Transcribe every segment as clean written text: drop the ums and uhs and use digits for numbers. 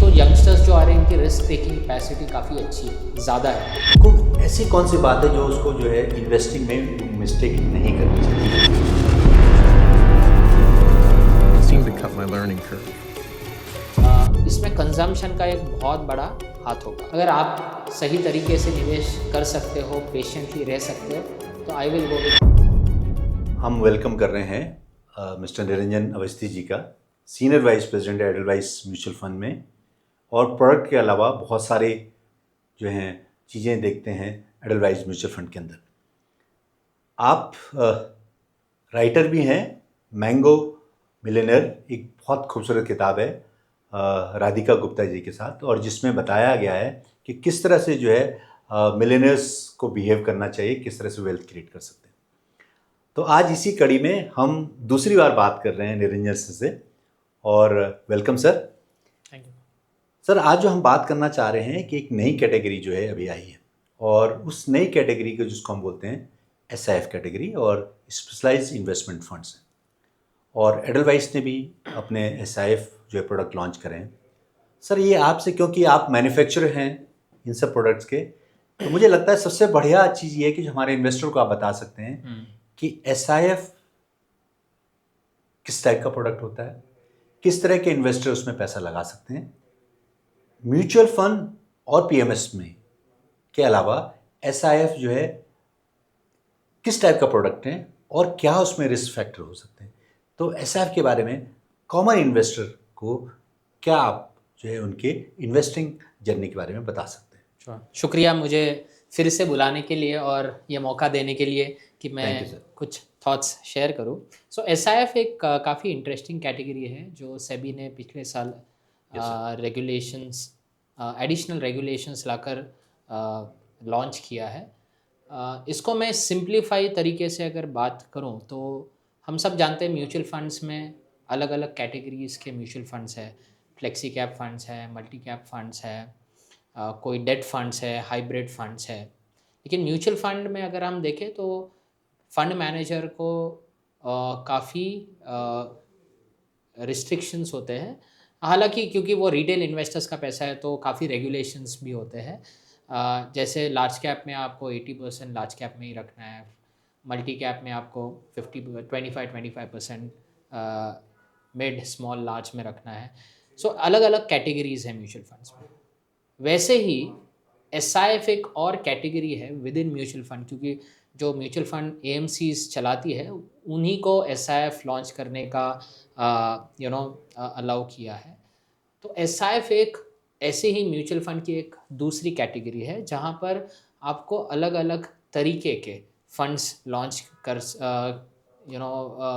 तो यंगस्टर्स जो आ रहे हैं इनकी रिस्क टेकिंग कैपेसिटी काफ़ी अच्छी है, ज़्यादा है। को ऐसी कौन सी बात है जो उसको जो है इन्वेस्टिंग में मिस्टेक नहीं करनी चाहिए? Seemed to cut my learning curve. इसमें कंजम्पशन का एक बहुत बड़ा हाथ होगा। अगर आप सही तरीके से निवेश कर सकते हो, पेशेंटली रह सकते हो, तो आई विल गो विद। हम वेलकम कर रहे हैं मिस्टर निरंजन अवस्थी जी का, senior vice president Edelweiss mutual fund में, और प्रोडक्ट के अलावा बहुत सारे जो हैं चीज़ें देखते हैं एडलवाइस म्यूचुअल फंड के अंदर। आप राइटर भी हैं। मैंगो मिलियनेयर एक बहुत खूबसूरत किताब है राधिका गुप्ता जी के साथ, और जिसमें बताया गया है कि किस तरह से जो है मिलियनेयर्स को बिहेव करना चाहिए, किस तरह से वेल्थ क्रिएट कर सकते हैं। तो आज इसी कड़ी में हम दूसरी बार बात कर रहे हैं निरंजन से, और welcome sir. Thank you sir, आज जो हम बात करना चाह रहे हैं कि एक नई कैटेगरी जो है अभी आई है, और उस नई कैटेगरी को जिसको हम बोलते हैं SIF कैटेगरी और स्पेशलाइज्ड इन्वेस्टमेंट फंड्स, और एडलवाइस ने भी अपने SIF जो है प्रोडक्ट लॉन्च करें हैं। सर, ये आपसे, क्योंकि आप मैन्युफैक्चरर हैं इन सब प्रोडक्ट्स के, तो मुझे लगता है सबसे बढ़िया चीज़ ये है कि जो हमारे इन्वेस्टर को आप बता सकते हैं कि SIF किस टाइप का प्रोडक्ट होता है, किस तरह के इन्वेस्टर उसमें पैसा लगा सकते हैं, म्यूचुअल फंड और PMS में के अलावा SIF जो है किस टाइप का प्रोडक्ट है और क्या उसमें रिस्क फैक्टर हो सकते हैं। तो SIF के बारे में कॉमन इन्वेस्टर को क्या आप जो है उनके इन्वेस्टिंग जर्नी के बारे में बता सकते हैं? शुक्रिया मुझे फिर से बुलाने के लिए और ये मौका देने के लिए कि Thank you, मैं sir. कुछ थॉट्स शेयर करूं। सो SIF एक काफ़ी इंटरेस्टिंग कैटेगरी है जो सेबी ने पिछले साल रेगुलेशंस, एडिशनल रेगुलेशंस लाकर लॉन्च किया है। इसको मैं सिंप्लीफाई तरीके से अगर बात करूं तो हम सब जानते हैं म्यूचुअल फंड्स में अलग अलग कैटेगरीज़ के म्यूचुअल फंड्स है। फ्लेक्सी कैप फंड्स है, मल्टी कैप फंड्स है, कोई डेट फंड्स है, हाइब्रिड फंड्स है। लेकिन म्यूचुअल फंड में अगर हम देखें तो फंड मैनेजर को काफ़ी रिस्ट्रिक्शंस होते हैं। हालांकि क्योंकि वो रिटेल इन्वेस्टर्स का पैसा है तो काफ़ी रेगुलेशंस भी होते हैं। जैसे लार्ज कैप में आपको 80% लार्ज कैप में ही रखना है, मल्टी कैप में आपको 25% मिड स्मॉल लार्ज में रखना है। सो अलग अलग कैटेगरीज हैं म्यूचुअल फंड्स में। वैसे ही SIF एक और कैटेगरी है विद इन म्यूचुअल फंड, क्योंकि जो म्यूचुअल फंड AMCs चलाती है उन्हीं को SIF लॉन्च करने का अलाउ किया है। तो SIF एक ऐसे ही म्यूचुअल फंड की एक दूसरी कैटेगरी है जहाँ पर आपको अलग अलग तरीके के फंड्स लॉन्च कर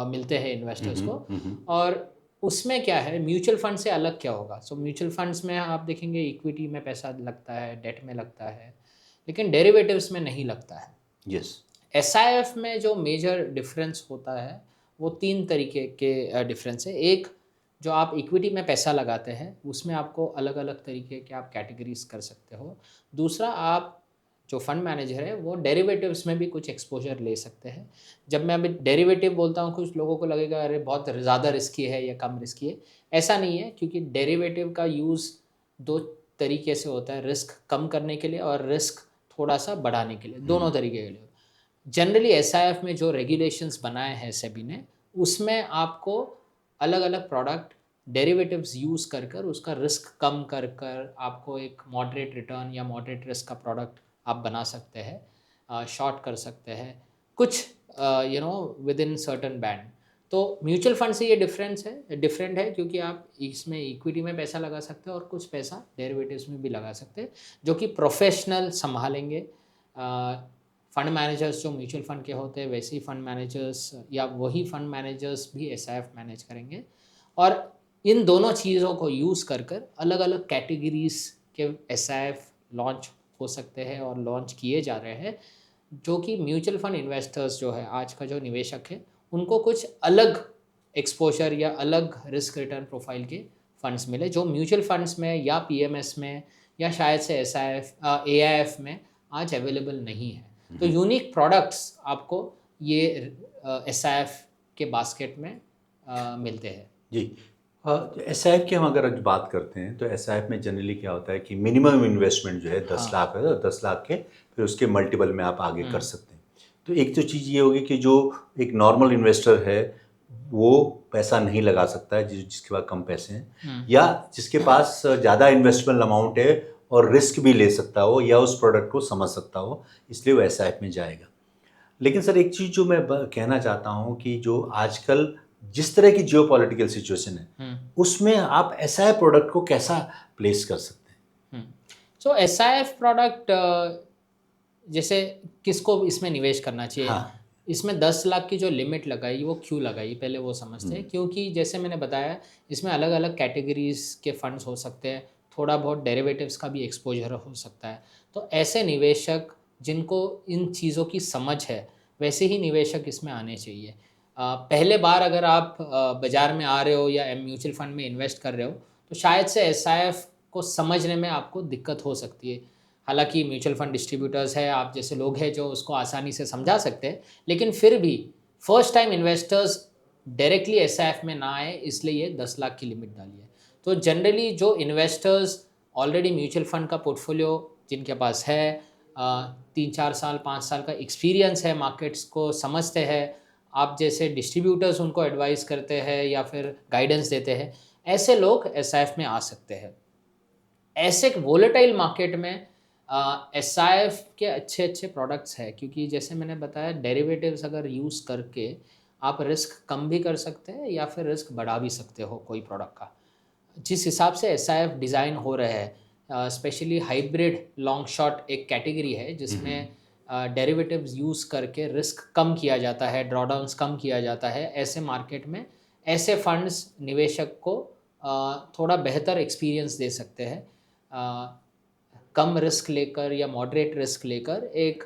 मिलते हैं इन्वेस्टर्स को। और उसमें क्या है, म्यूचुअल फंड से अलग क्या होगा। सो म्यूचुअल फंड्स में आप देखेंगे इक्विटी में पैसा लगता है, डेट में लगता है, लेकिन डेरिवेटिव्स में नहीं लगता है। यस। SIF में जो मेजर डिफरेंस होता है वो 3 तरीके के डिफरेंस है। एक, जो आप इक्विटी में पैसा लगाते हैं उसमें आपको अलग अलग तरीके के आप कैटेगरीज कर सकते हो। दूसरा, आप जो फंड मैनेजर है वो डेरिवेटिव्स में भी कुछ एक्सपोजर ले सकते हैं। जब मैं अभी डेरिवेटिव बोलता हूँ कुछ लोगों को लगेगा अरे बहुत ज़्यादा रिस्की है या कम रिस्की है। ऐसा नहीं है, क्योंकि डेरिवेटिव का यूज़ 2 तरीके से होता है, रिस्क कम करने के लिए और रिस्क थोड़ा सा बढ़ाने के लिए, दोनों तरीके के लिए। जनरली SIF में जो रेगुलेशंस बनाए हैं सेबी ने, उसमें आपको अलग अलग प्रोडक्ट डेरिवेटिव्स यूज़ कर कर उसका रिस्क कम कर कर आपको एक मॉडरेट रिटर्न या मॉडरेट रिस्क का प्रोडक्ट आप बना सकते हैं, शॉर्ट कर सकते हैं कुछ विद इन सर्टन बैंड। तो म्यूचुअल फंड से ये डिफरेंट है क्योंकि आप इसमें इक्विटी में पैसा लगा सकते हैं और कुछ पैसा डेरिवेटिव्स में भी लगा सकते हैं, जो कि प्रोफेशनल संभालेंगे। फंड मैनेजर्स जो म्यूचुअल फंड के होते हैं वैसे ही फंड मैनेजर्स या वही फंड मैनेजर्स भी SIF मैनेज करेंगे। और इन दोनों चीज़ों को यूज़ कर कर अलग अलग कैटेगरीज के SIF लॉन्च हो सकते हैं और लॉन्च किए जा रहे हैं, जो कि म्यूचुअल फंड इन्वेस्टर्स जो है, आज का जो निवेशक है, उनको कुछ अलग एक्सपोजर या अलग रिस्क रिटर्न प्रोफाइल के फंड्स मिले जो म्यूचुअल फंड्स में या PMS में या शायद से AIF में आज अवेलेबल नहीं है। तो यूनिक प्रोडक्ट्स आपको ये SIF के बास्केट में मिलते हैं। जी, एस आई एफ की हम अगर आज बात करते हैं तो एस आई एफ में जनरली क्या होता है कि मिनिमम इन्वेस्टमेंट जो है 10 लाख है, 10 लाख के फिर उसके मल्टीपल में आप आगे कर सकते हैं। तो एक तो चीज़ ये होगी कि जो एक नॉर्मल इन्वेस्टर है वो पैसा नहीं लगा सकता है, जिसके पास कम पैसे हैं या जिसके पास ज़्यादा इन्वेस्टमेंट अमाउंट है और रिस्क भी ले सकता हो या उस प्रोडक्ट को समझ सकता हो, इसलिए वो एस आई एफ में जाएगा। लेकिन सर एक चीज़ जो मैं कहना चाहता हूँ कि जो आजकल जिस तरह की जियो पॉलिटिकल सिचुएशन है उसमें आप एस आई एफ प्रोडक्ट को कैसा प्लेस कर सकते हैं? सो एस आई एफ प्रोडक्ट जैसे किसको इसमें निवेश करना चाहिए? हाँ। इसमें 10 लाख की जो लिमिट लगाई वो क्यों लगाई पहले वो समझते हैं। क्योंकि जैसे मैंने बताया इसमें अलग अलग कैटेगरीज के फंड्स हो सकते हैं, थोड़ा बहुत डेरिवेटिव्स का भी एक्सपोजर हो सकता है। तो ऐसे निवेशक जिनको इन चीज़ों की समझ है वैसे ही निवेशक इसमें आने चाहिए। पहले बार अगर आप बाज़ार में आ रहे हो या म्यूचुअल फंड में इन्वेस्ट कर रहे हो तो शायद से एस आई एफ को समझने में आपको दिक्कत हो सकती है। हालांकि म्यूचुअल फंड डिस्ट्रीब्यूटर्स है, आप जैसे लोग हैं जो उसको आसानी से समझा सकते हैं, लेकिन फिर भी first time investors directly S I F में ना आए, इसलिए ये 10 लाख की लिमिट डाली है। तो जनरली जो इन्वेस्टर्स ऑलरेडी म्यूचुअल फंड का पोर्टफोलियो जिनके पास है, 3-4 साल 5 साल का एक्सपीरियंस है, मार्केट्स को समझते हैं, आप जैसे डिस्ट्रीब्यूटर्स उनको एडवाइस करते हैं या फिर गाइडेंस देते हैं, ऐसे लोग एस आई एफ में आ सकते हैं। ऐसे वोलेटाइल मार्केट में एस आई एफ के अच्छे अच्छे प्रोडक्ट्स हैं, क्योंकि जैसे मैंने बताया डेरिवेटिव्स अगर यूज़ करके आप रिस्क कम भी कर सकते हैं या फिर रिस्क बढ़ा भी सकते हो कोई प्रोडक्ट का। जिस हिसाब से एस आई एफ डिज़ाइन हो रहे हैं, स्पेशली हाइब्रिड लॉन्ग शॉर्ट एक कैटेगरी है जिसमें डेरिवेटिव्स यूज़ करके रिस्क कम किया जाता है, ड्रॉडाउन्स कम किया जाता है। ऐसे मार्केट में ऐसे फंड्स निवेशक को थोड़ा बेहतर एक्सपीरियंस दे सकते हैं। कम रिस्क लेकर या मॉडरेट रिस्क लेकर एक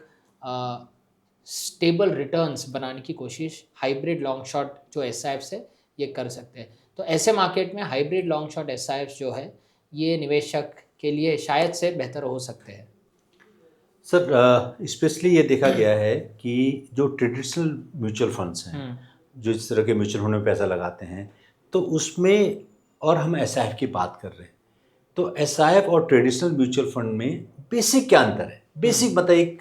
स्टेबल रिटर्न्स बनाने की कोशिश हाइब्रिड लॉन्ग शॉट जो एस आई एफ से ये कर सकते हैं। तो ऐसे मार्केट में hybrid long shot S I F जो है ये निवेशक के लिए शायद से बेहतर हो सकते हैं। सर स्पेशली ये देखा गया है कि जो ट्रेडिशनल म्यूचुअल फंड्स हैं जो इस तरह के म्यूचुअल फंड में पैसा लगाते हैं तो उसमें, और हम एस आई एफ की बात कर रहे हैं, तो एस आई एफ और ट्रेडिशनल म्यूचुअल फंड में बेसिक क्या अंतर है? बेसिक बताइए।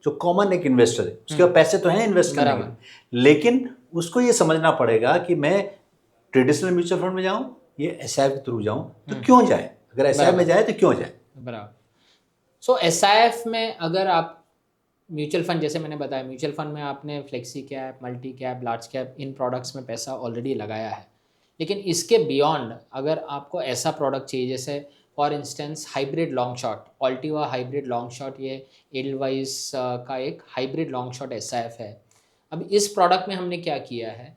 जो कॉमन एक इन्वेस्टर है उसके पास पैसे तो हैं इन्वेस्ट करने के, लेकिन उसको ये समझना पड़ेगा कि मैं ट्रेडिशनल म्यूचुअल फंड में जाऊँ या एस आई एफ के थ्रू जाऊँ, तो क्यों जाए? अगर एस आई एफ में जाए तो क्यों जाए? बराबर। सो एस आई एफ में अगर आप म्यूचुअल फंड, जैसे मैंने बताया म्यूचुअल फंड में आपने flexi cap, multi cap, large cap इन प्रोडक्ट्स में पैसा ऑलरेडी लगाया है, लेकिन इसके बियॉन्ड अगर आपको ऐसा प्रोडक्ट चाहिए जैसे for instance hybrid long shot, Altiva hybrid long shot, ये एडलवाइस का एक hybrid long shot S I F है। अब इस प्रोडक्ट में हमने क्या किया है,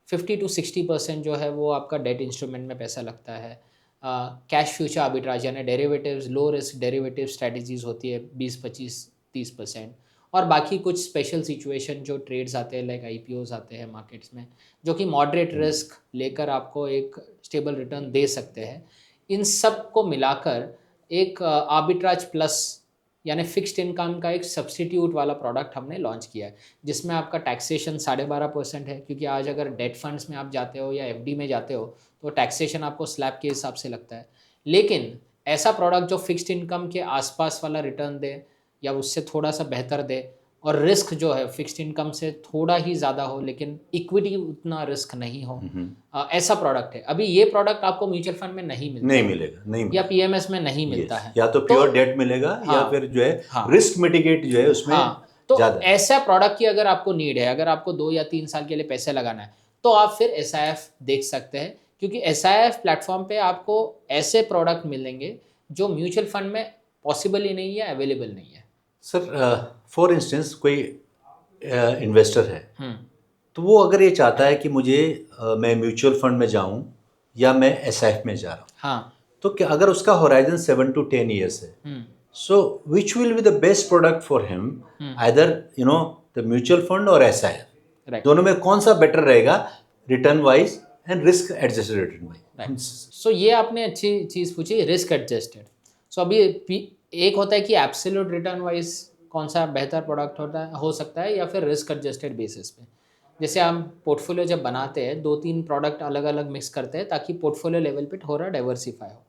50-60% जो है वो आपका डेट इंस्ट्रूमेंट में पैसा लगता है। कैश फ्यूचर आर्बिट्राज यानी derivatives, low risk derivative strategies होती है 20-25-30%, और बाकी कुछ स्पेशल सिचुएशन जो ट्रेड्स आते हैं लाइक IPOs आते हैं मार्केट्स में जो कि मॉडरेट रिस्क लेकर आपको एक स्टेबल रिटर्न दे सकते हैं। इन सब को मिलाकर एक आर्बिट्राज प्लस यानी फिक्स्ड इनकम का एक सब्स्टिट्यूट वाला प्रोडक्ट हमने लॉन्च किया है, जिसमें आपका टैक्सेशन 12.5% है, क्योंकि आज अगर डेट फंड्स में आप जाते हो या FD में जाते हो तो टैक्सेशन आपको स्लैब के हिसाब से लगता है। लेकिन ऐसा प्रोडक्ट जो फिक्स्ड इनकम के आसपास वाला रिटर्न दे या उससे थोड़ा सा बेहतर दे, और रिस्क जो है फिक्स्ड इनकम से थोड़ा ही ज़्यादा हो लेकिन इक्विटी उतना रिस्क नहीं हो, ऐसा प्रोडक्ट है। अभी ये प्रोडक्ट आपको म्यूचुअल फंड में नहीं मिलेगा, या PMS में नहीं मिलता है, या तो प्योर डेट मिलेगा या फिर जो है रिस्क मिटिगेट जो है उसमें तो ऐसा प्रोडक्ट की अगर आपको नीड है, अगर आपको 2 या 3 साल के लिए पैसे लगाना है तो आप फिर SIF देख सकते हैं, क्योंकि SIF प्लेटफॉर्म पे आपको ऐसे प्रोडक्ट मिलेंगे जो म्यूचुअल फंड में पॉसिबल ही नहीं है, अवेलेबल नहीं है। सर फॉर इंस्टेंस कोई इन्वेस्टर है तो वो अगर ये चाहता है कि मुझे मैं म्यूचुअल फंड में जाऊं या मैं SIF में जा रहा हूँ, तो क्या अगर उसका होराइजन 7 to 10 years है, so which will be the best product for him, either the mutual fund और SIF, दोनों में कौन सा बेटर रहेगा return wise and risk adjusted return wise? So ये आपने अच्छी चीज़ पूछी, रिस्क एडजस्टेड। सो अभी एक होता है कि एब्सोल्यूट रिटर्न वाइज कौन सा बेहतर प्रोडक्ट हो सकता है, या फिर रिस्क एडजस्टेड बेसिस पे। जैसे हम पोर्टफोलियो जब बनाते हैं 2-3 प्रोडक्ट अलग अलग मिक्स करते हैं ताकि पोर्टफोलियो लेवल पे थोड़ा डाइवर्सिफाई हो।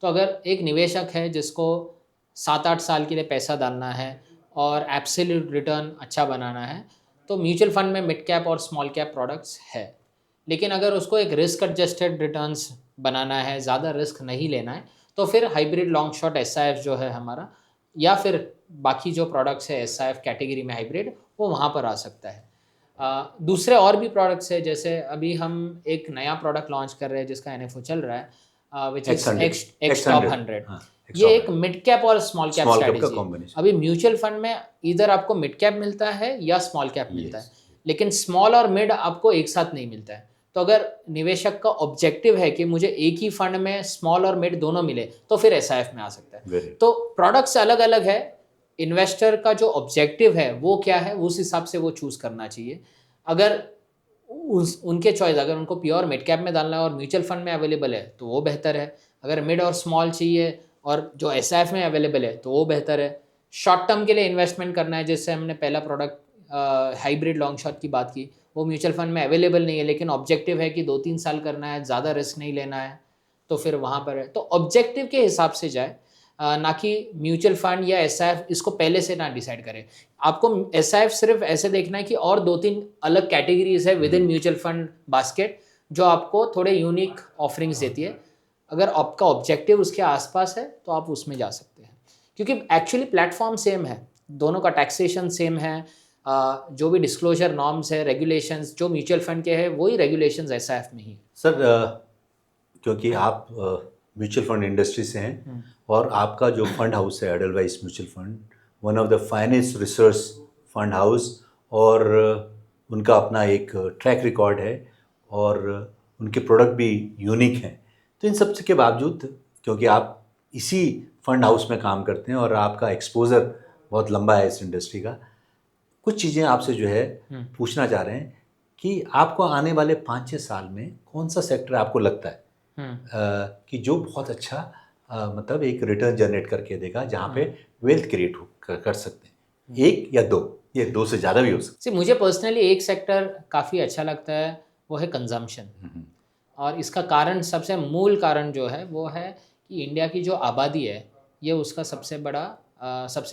तो अगर एक निवेशक है जिसको 7-8 साल के लिए पैसा डालना है और एब्सोल्यूट रिटर्न अच्छा बनाना है, तो म्यूचुअल फंड में मिड कैप और स्मॉल कैप प्रोडक्ट्स है। लेकिन अगर उसको एक रिस्क एडजस्टेड रिटर्न्स बनाना है, ज़्यादा रिस्क नहीं लेना है, तो फिर हाइब्रिड लॉन्ग शॉट एसआईएफ जो है हमारा, या फिर बाकी जो प्रोडक्ट्स है एसआईएफ कैटेगरी में हाइब्रिड, वो वहाँ पर आ सकता है। दूसरे और भी प्रोडक्ट्स है, जैसे अभी हम एक नया प्रोडक्ट लॉन्च कर रहे हैं जिसका एनएफओ चल रहा है, विच इज एक्स टॉप 100। ये एक मिड कैप और स्मॉल कैप स्ट्रेटेजी है। अभी म्यूचुअल फंड में इधर आपको मिड कैप मिलता है या स्मॉल कैप मिलता है, लेकिन स्मॉल और मिड आपको एक साथ नहीं मिलता है। तो अगर निवेशक का ऑब्जेक्टिव है कि मुझे एक ही फंड में स्मॉल और मिड दोनों मिले, तो फिर एसआईएफ में आ सकता है। तो प्रोडक्ट्स अलग अलग है, इन्वेस्टर का जो ऑब्जेक्टिव है वो क्या है, उस हिसाब से वो चूज़ करना चाहिए। अगर उनके चॉइस, अगर उनको प्योर मिड कैप में डालना है और म्यूचुअल फंड में अवेलेबल है तो वो बेहतर है। अगर मिड और स्मॉल चाहिए और जो एसआईएफ में अवेलेबल है तो वो बेहतर है। शॉर्ट टर्म के लिए इन्वेस्टमेंट करना है, जैसे हमने पहला प्रोडक्ट हाइब्रिड लॉन्ग शॉट की बात की, वो म्यूचुअल फंड में अवेलेबल नहीं है, लेकिन ऑब्जेक्टिव है कि 2-3 साल करना है, ज़्यादा रिस्क नहीं लेना है, तो फिर वहाँ पर है। तो ऑब्जेक्टिव के हिसाब से जाए, ना कि म्यूचुअल फंड या एसआईएफ इसको पहले से ना डिसाइड करें। आपको एसआईएफ सिर्फ ऐसे देखना है कि और 2-3 अलग कैटेगरीज है with in mutual fund basket जो आपको थोड़े यूनिक ऑफरिंग्स देती है। अगर आपका ऑब्जेक्टिव उसके आसपास है तो आप उसमें जा सकते हैं, क्योंकि एक्चुअली प्लेटफॉर्म सेम है, दोनों का टैक्सेशन सेम है, जो भी डिस्क्लोजर नॉर्म्स है, रेगुलेशंस जो म्यूचुअल फंड के हैं वही रेगुलेशंस एसआईएफ में ही। सर क्योंकि आप म्यूचुअल फंड इंडस्ट्री से हैं और आपका जो फंड हाउस है Edelweiss mutual fund, one of the finest research fund house, और उनका अपना एक ट्रैक रिकॉर्ड है और उनके प्रोडक्ट भी यूनिक हैं। तो इन सब के बावजूद, क्योंकि आप इसी फंड हाउस में काम करते हैं और आपका एक्सपोजर बहुत लंबा है इस इंडस्ट्री का, कुछ चीज़ें आपसे जो है पूछना चाह रहे हैं कि आपको आने वाले 5-6 साल में कौन सा सेक्टर आपको लगता है कि जो बहुत अच्छा मतलब एक रिटर्न जनरेट करके देगा, जहाँ पे वेल्थ क्रिएट कर सकते हैं, एक या दो, ये दो से ज़्यादा भी हो सकते हैं। मुझे पर्सनली एक सेक्टर काफ़ी अच्छा लगता है, वो है कंजम्पशन। और इसका कारण, सबसे मूल कारण जो है वो है कि इंडिया की जो आबादी है ये उसका सबसे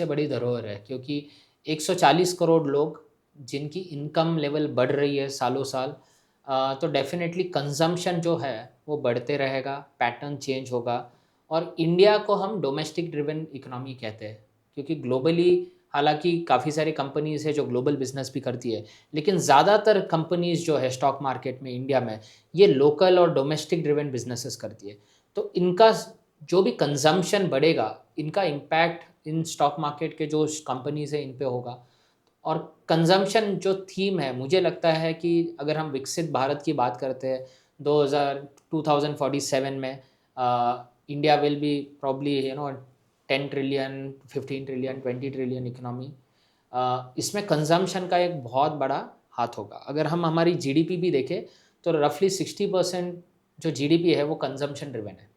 बड़ी धरोहर है, क्योंकि 140 करोड़ लोग जिनकी इनकम लेवल बढ़ रही है सालों साल, तो डेफिनेटली कंजम्पशन जो है वो बढ़ते रहेगा, पैटर्न चेंज होगा। और इंडिया को हम डोमेस्टिक ड्रिवन इकोनॉमी कहते हैं, क्योंकि ग्लोबली हालांकि काफ़ी सारी कंपनीज़ है जो ग्लोबल बिजनेस भी करती है, लेकिन ज़्यादातर कंपनीज़ जो है स्टॉक मार्केट में इंडिया में ये लोकल और डोमेस्टिक ड्रिवन बिजनेसेस करती है। तो इनका जो भी कंजम्पशन बढ़ेगा, इनका इम्पैक्ट इन स्टॉक मार्केट के जो कंपनीज़ है इन पे होगा। और कंजम्पशन जो थीम है, मुझे लगता है कि अगर हम विकसित भारत की बात करते हैं 2047 में, India will be probably 10 trillion, 15 trillion, 20 trillion economy. इसमें कंजम्पशन का एक बहुत बड़ा हाथ होगा। अगर हम हमारी जीडीपी भी देखें तो रफली 60% जो जीडीपी है वो कंजम्पशन ड्रिवन है।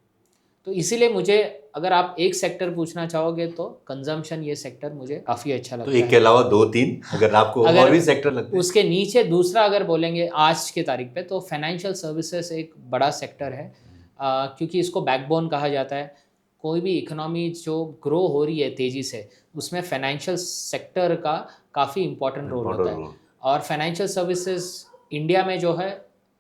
तो इसीलिए मुझे, अगर आप एक सेक्टर पूछना चाहोगे तो कंजम्पशन, ये सेक्टर मुझे काफ़ी अच्छा लगता है। तो एक के अलावा 2-3 अगर आपको और भी सेक्टर लगते हैं उसके नीचे दूसरा अगर बोलेंगे आज के तारीख पे, तो फाइनेंशियल सर्विसेज एक बड़ा सेक्टर है, क्योंकि इसको बैकबोन कहा जाता है। कोई भी इकोनॉमी जो ग्रो हो रही है तेज़ी से, उसमें फाइनेंशियल सेक्टर का काफ़ी इंपॉर्टेंट रोल होता है। और फाइनेंशियल सर्विसेज इंडिया में जो है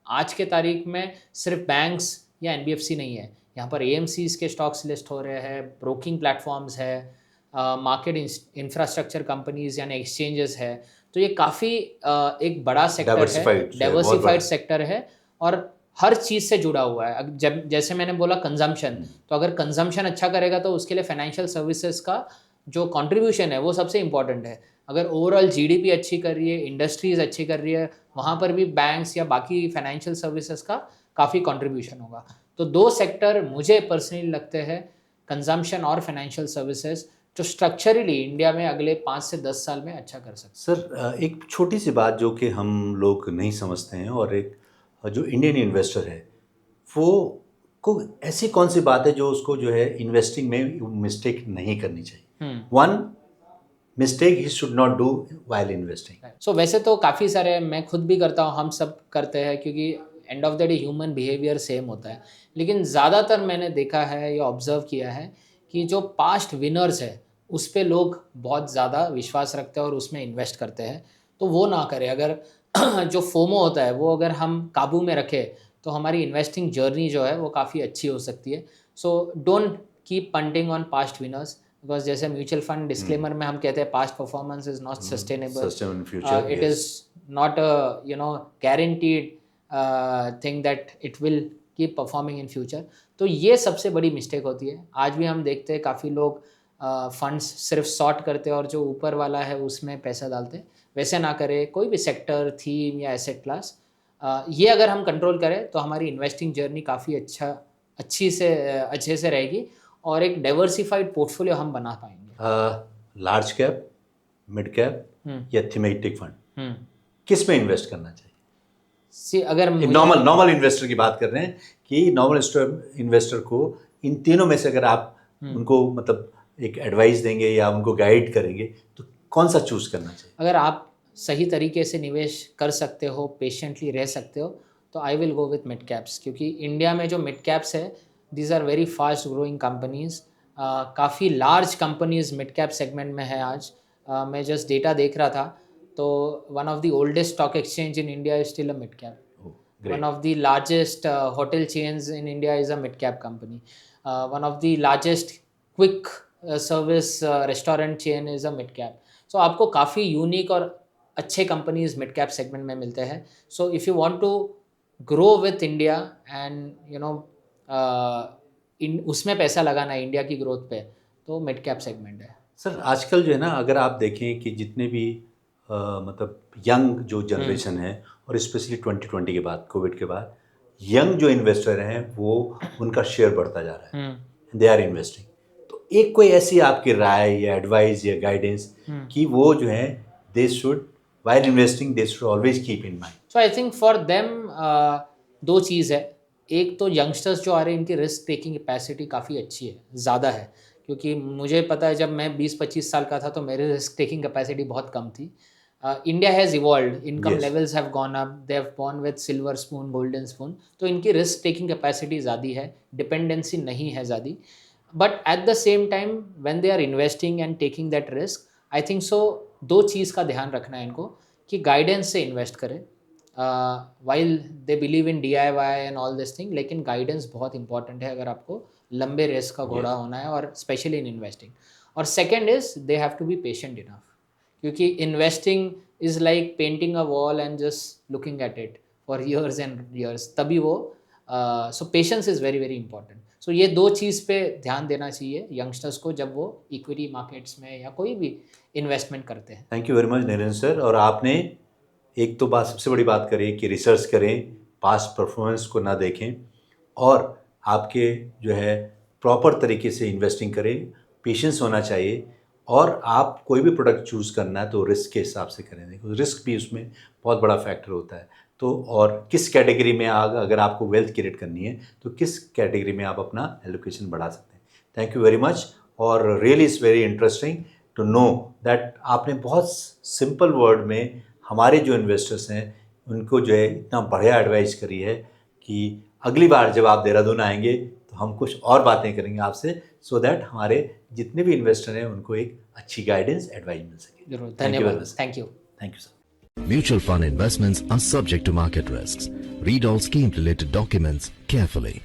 आज के तारीख में सिर्फ बैंक्स या एनबीएफसी नहीं है, यहाँ पर एएमसीज के स्टॉक्स लिस्ट हो रहे हैं, ब्रोकिंग प्लेटफॉर्म्स है, मार्केट इंफ्रास्ट्रक्चर कंपनीज यानी एक्सचेंजेस है। तो ये काफ़ी एक बड़ा सेक्टर है, डाइवर्सिफाइड सेक्टर है और हर चीज़ से जुड़ा हुआ है। जब जैसे मैंने बोला कंजम्पशन, तो अगर कंजम्पशन अच्छा करेगा तो उसके लिए फाइनेंशियल सर्विसेज का जो कंट्रीब्यूशन है वो सबसे इम्पॉर्टेंट है। अगर ओवरऑल जीडीपी अच्छी कर रही है, इंडस्ट्रीज अच्छी कर रही है, वहाँ पर भी बैंक्स या बाकी फाइनेंशियल सर्विसेज का काफ़ी कंट्रीब्यूशन होगा। तो दो सेक्टर मुझे पर्सनली लगते हैं, कंजम्पशन और फाइनेंशियल सर्विसेज, जो स्ट्रक्चरली इंडिया में अगले 5 से 10 साल में अच्छा कर सकते हैं। सर एक छोटी सी बात जो कि हम लोग नहीं समझते हैं, और एक जो इंडियन इन्वेस्टर है वो को ऐसी कौन सी बात है जो उसको जो है इन्वेस्टिंग में मिस्टेक नहीं करनी चाहिए? One, mistake he should not do while investing. सो वैसे तो काफ़ी सारे मैं खुद भी करता हूँ, हम सब करते हैं, क्योंकि end of the day human behaviour same होता है। लेकिन ज़्यादातर मैंने देखा है या ऑब्जर्व किया है कि जो पास्ट विनर्स है उस पे लोग बहुत ज़्यादा विश्वास रखते हैं और उसमें इन्वेस्ट करते हैं। तो वो ना करें। अगर जो फोमो होता है वो अगर हम काबू में रखें तो हमारी इन्वेस्टिंग जर्नी जो है वो काफ़ी अच्छी हो सकती है। So don't keep painting on past winners, because जैसे म्यूचुअल फंड डिस्क्लेमर में हम कहते हैं past performance is not sustainable, Sustainable in future, it yes. Is not guaranteed thing that it will keep performing in future. तो ये सबसे बड़ी mistake होती है। आज भी हम देखते हैं काफ़ी लोग फंड्स सिर्फ सॉर्ट करते हैं और जो ऊपर वाला है उसमें पैसा डालते हैं। वैसे ना करें। कोई भी सेक्टर, थीम या एसेट क्लास, ये अगर हम कंट्रोल करें तो हमारी इन्वेस्टिंग जर्नी काफ़ी अच्छे से रहेगी और एक डाइवर्सिफाइड पोर्टफोलियो हम बना पाएंगे। लार्ज कैप, मिड कैप या थीमेटिक फंड, किस में इन्वेस्ट करना चाहिए? अगर नॉर्मल इन्वेस्टर की बात कर रहे हैं कि नॉर्मल इन्वेस्टर को इन तीनों में से अगर आप उनको मतलब एक एडवाइस देंगे या उनको गाइड करेंगे तो कौन सा चूज करना चाहिए? अगर आप सही तरीके से निवेश कर सकते हो, पेशेंटली रह सकते हो, तो I will go with mid caps. क्योंकि इंडिया में जो मिड कैप्स है these are very fast growing companies. काफ़ी large companies mid cap segment में है आज। मैं जस्ट डेटा देख रहा था तो one of the oldest stock exchange in India is still a mid cap. One of the largest hotel chains in India is a mid-cap company. One of the largest quick service restaurant chain is a mid-cap. So आपको काफ़ी unique और अच्छे companies mid-cap segment में मिलते हैं। So if you want to grow with India and उसमें पैसा लगाना है इंडिया की ग्रोथ पे, तो मिड-कैप सेगमेंट है। सर आजकल जो है ना, अगर आप देखें कि जितने भी मतलब यंग जो जनरेशन है और स्पेशली 2020 के बाद, कोविड के बाद, यंग जो इन्वेस्टर हैं वो उनका शेयर बढ़ता जा रहा है, दे आर इन्वेस्टिंग। तो एक कोई ऐसी आपकी राय या एडवाइस या गाइडेंस कि वो जो है they should while investing they should always keep in mind? So I think for them दो चीज़ है। एक तो यंगस्टर्स जो आ रहे हैं इनकी रिस्क टेकिंग कैपेसिटी काफ़ी अच्छी है, ज़्यादा है। क्योंकि मुझे पता है जब मैं 20-25 साल का था तो मेरी रिस्क टेकिंग कैपेसिटी बहुत कम थी। India has evolved, income levels have gone up, they have born with silver spoon, golden spoon. तो इनकी रिस्क टेकिंग कैपेसिटी ज़्यादा है, डिपेंडेंसी नहीं है ज़्यादा। But at the same time when they are investing and taking that risk, I think so दो चीज़ का ध्यान रखना है इनको कि गाइडेंस से इन्वेस्ट करें while they believe in DIY and all this thing. लेकिन गाइडेंस बहुत इंपॉर्टेंट है अगर आपको लंबे रेस का घोड़ा होना है, और स्पेशली इन इन्वेस्टिंग। और second is they have to be patient enough, क्योंकि investing is like painting a wall and just looking at it for years and years, तभी वो so patience is very very important. So ये दो चीज़ पे ध्यान देना चाहिए यंगस्टर्स को जब वो इक्विटी मार्केट्स में या कोई भी इन्वेस्टमेंट करते हैं। Thank you very much Narendra sir. और आपने एक तो बात सबसे बड़ी बात करी कि रिसर्च करें, पास्ट परफॉर्मेंस को ना देखें, और आपके जो है प्रॉपर तरीके से इन्वेस्टिंग करें, पेशेंस होना चाहिए, और आप कोई भी प्रोडक्ट चूज़ करना है तो रिस्क के हिसाब से करें। देखो रिस्क भी उसमें बहुत बड़ा फैक्टर होता है। तो और किस कैटेगरी में अगर आपको वेल्थ क्रिएट करनी है तो किस कैटेगरी में आप अपना एलोकेशन बढ़ा सकते हैं। Thank you very much. और really is very interesting to know that आपने बहुत सिंपल वर्ड में हमारे जो इन्वेस्टर्स हैं उनको जो है इतना बढ़िया एडवाइस करी है कि अगली बार जब आप देहरादून आएंगे तो हम कुछ और बातें करेंगे आपसे, सो दैट हमारे जितने भी इन्वेस्टर हैं उनको एक अच्छी गाइडेंस एडवाइस मिल सके। जरूर, धन्यवाद। Thank you sir. Mutual fund investments are subject to market risks. Read all scheme related documents carefully.